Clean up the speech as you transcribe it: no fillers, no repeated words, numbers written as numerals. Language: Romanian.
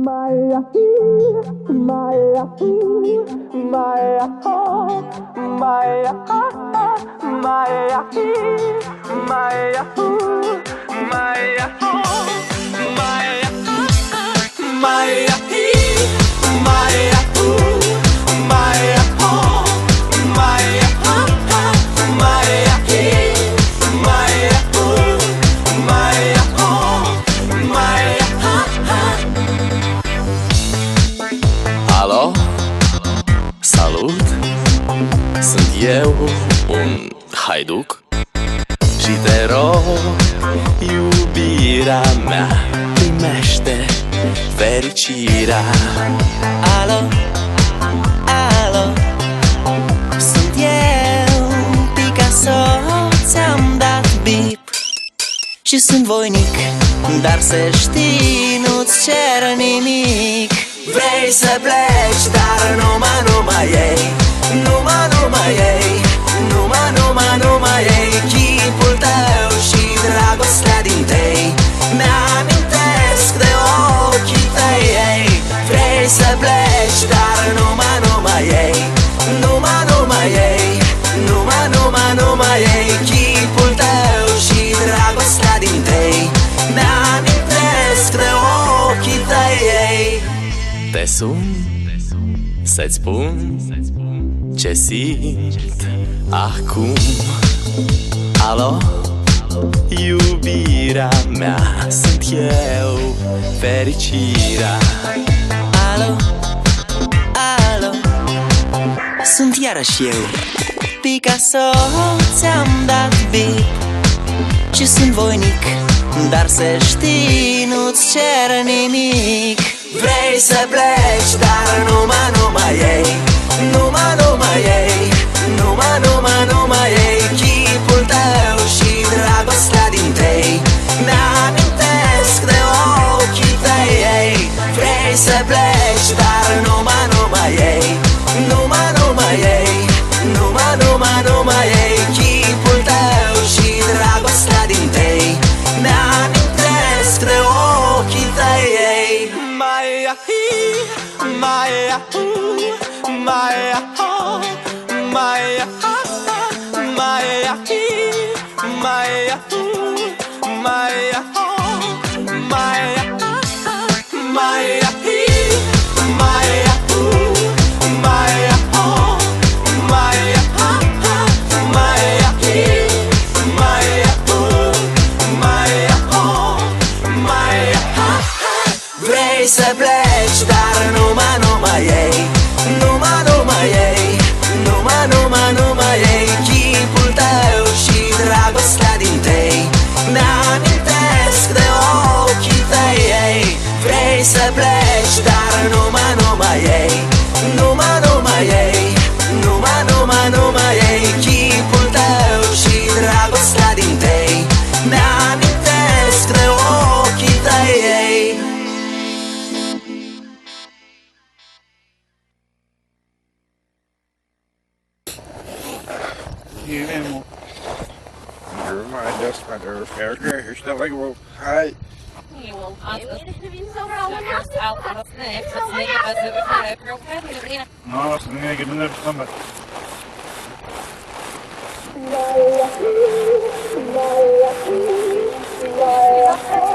Maya, Maya, Maya, Maya, Maya, Maya, Maya, Maya, Maya, Alo, salut, sunt eu, un haiduc și te rog, iubirea mea, primește fericirea. Alo, alo, sunt eu, Picasso, ți-am dat bip și sunt voinic, dar să știi, nu-ți cer nimic. Vrei să pleci, dar numai ei, numai ei, numai ei, chipul tău și dragostea din tei mi-amintesc de ochii tăi, ei. Vrei să pleci, dar numai ei, numai ei, numai ei, chipul tău și dragostea din tei mi-amintesc de ochii tăi, ei. Te sun să-ți spun ce simt acum. Alo, iubirea mea, sunt eu, fericirea. Alo, alo, sunt iarăși eu, Picasso, ți-am dat bip și sunt voinic, dar să știi, nu-ți cer nimic. Vrei să pleci, dar numai ei, numai ei, numai ei, chipul tău și dragostea din tei mi-amintesc de ochii tăi, ei. Vrei să pleci, dar numai ei, numai ei, numai ei, chipul tău și dragostea din tei mi-amintesc de ochii tăi, ei. Maya, Maya, Maya, Maya, Maya, Maya, Maya, Maya, Maya, Vrei să pleci, dar numai ei, numai ei, numai ei, chipul tău și dragostea din tei mi-amintesc de ochii tăi, ei. Vrei să pleci, dar numai ei, numai ei, numai ei, chipul tău și dragostea din tei mi-amintesc de ochii tăi, ei. You're my desk under character. You're still like, well, hi. No, så länge jag inte är samma. Maya, Maya, Maya.